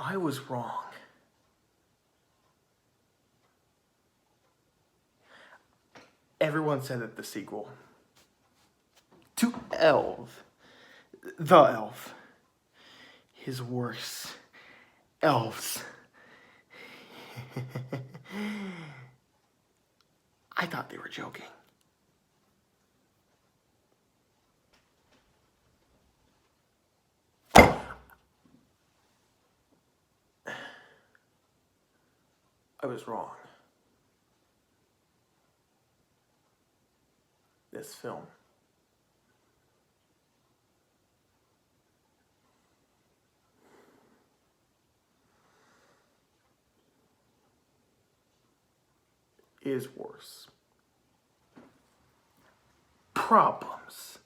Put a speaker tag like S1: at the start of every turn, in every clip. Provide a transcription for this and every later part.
S1: I was wrong. Everyone said that the sequel to the Elf, is worse. Elves. I thought they were joking. I was wrong. This film is worse. Problems.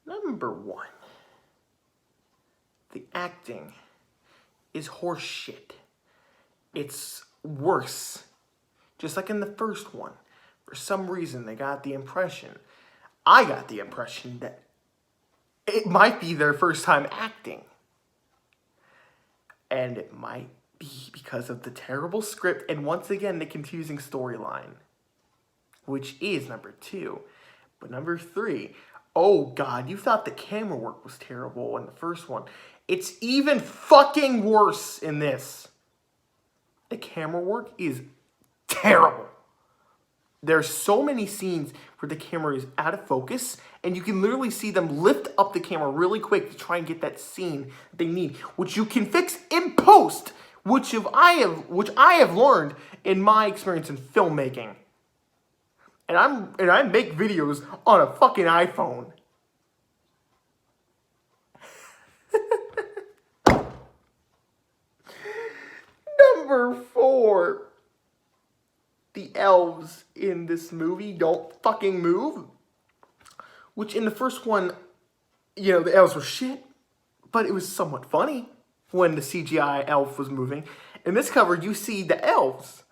S1: Number one, the acting is horse shit. It's worse. Just like in the first one. For some reason, they got the impression, I got the impression that it might be their first time acting. And it might be because of the terrible script and once again, the confusing storyline. Which is number two. But number three, oh God, you thought the camera work was terrible in the first one. It's even fucking worse in this. The camera work is terrible. There's so many scenes where the camera is out of focus and you can literally see them lift up the camera really quick to try and get that scene they need, which you can fix in post, which I have learned in my experience in filmmaking. And I make videos on a fucking iPhone. Number four. The elves in this movie don't fucking move. Which in the first one, you know, the elves were shit. But it was somewhat funny when the CGI elf was moving. In this cover, you see the elves.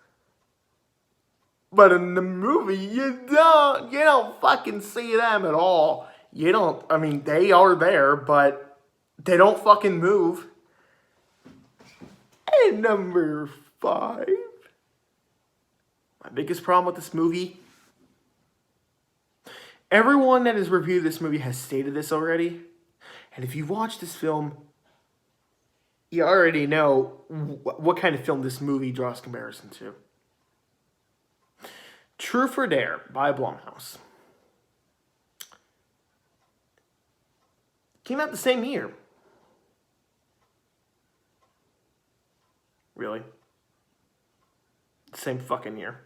S1: But in the movie, you don't fucking see them at all. You don't, I mean, they are there, but they don't fucking move. And number five. My biggest problem with this movie. Everyone that has reviewed this movie has stated this already. And if you've watched this film, you already know what kind of film this movie draws comparison to. Truth or Dare by Blumhouse. Came out the same year. Really? Same fucking year.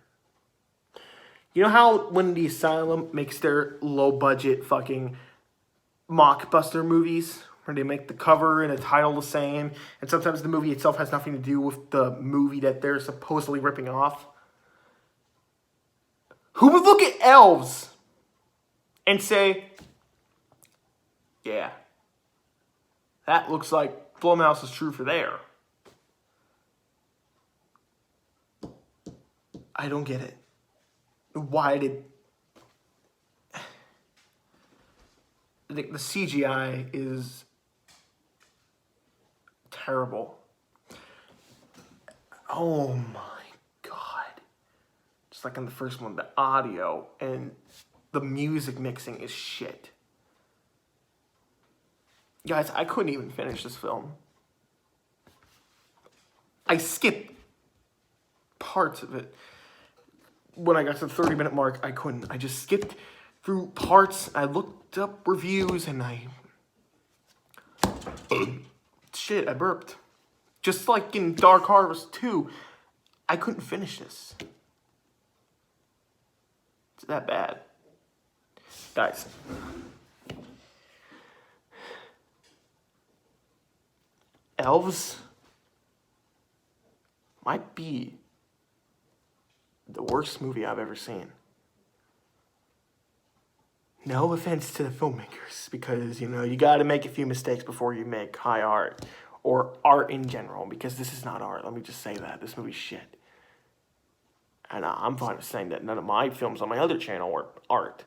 S1: You know how when the Asylum makes their low-budget fucking mockbuster movies, where they make the cover and the title the same, and sometimes the movie itself has nothing to do with the movie that they're supposedly ripping off? Who would look at Elves and say, yeah, that looks like Blumhouse's Truth or Dare? I don't get it. Why did... The CGI is terrible. Oh my God. Just like in the first one, the audio and the music mixing is shit. Guys, I couldn't even finish this film. I skipped parts of it. When I got to the 30-minute mark, I couldn't. I just skipped through parts. I looked up reviews and shit, I burped. Just like in Dark Harvest 2, I couldn't finish this. It's that bad. Guys. Elves might be the worst movie I've ever seen. No offense to the filmmakers, because, you know, you got to make a few mistakes before you make high art, or art in general, because this is not art. Let me just say that. This movie's shit. And I'm fine with saying that none of my films on my other channel were art.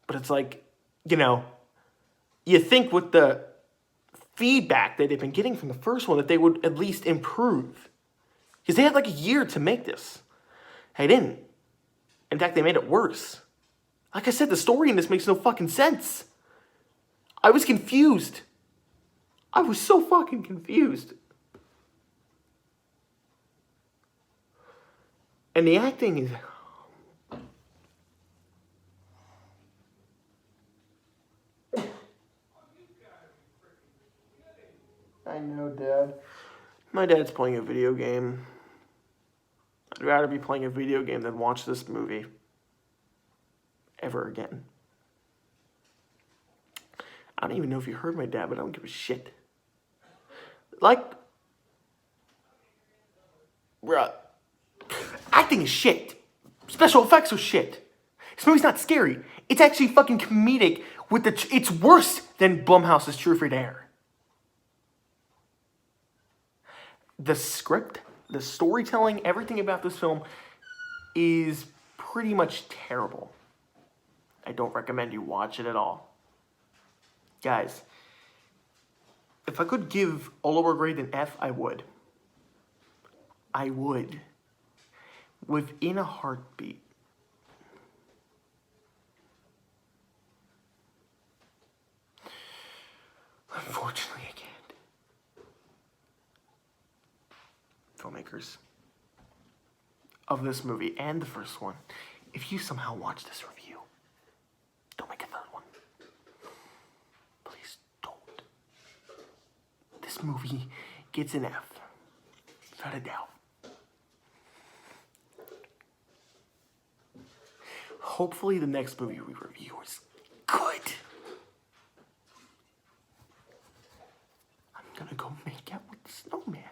S1: But it's like, you know, you think with the feedback that they've been getting from the first one that they would at least improve. Because they had like a year to make this. They didn't. In fact, they made it worse. Like I said, the story in this makes no fucking sense. I was confused. I was so fucking confused. And the acting is... I know, Dad. My dad's playing a video game. I'd rather be playing a video game than watch this movie. Ever again. I don't even know if you heard my dad, but I don't give a shit. Like... Bruh. Acting is shit. Special effects are shit. This movie's not scary. It's actually fucking comedic with the... It's worse than Blumhouse's True for Dare. The script, the storytelling, everything about this film is pretty much terrible. I don't recommend you watch it at all. Guys, if I could give a lower grade than F, I would. I would. Within a heartbeat. Unfortunately, I can't. Filmmakers of this movie and the first one, if you somehow watch this review, don't make a third one. Please don't. This movie gets an F, without a doubt. Hopefully the next movie we review is good. I'm gonna go make out with the snowman.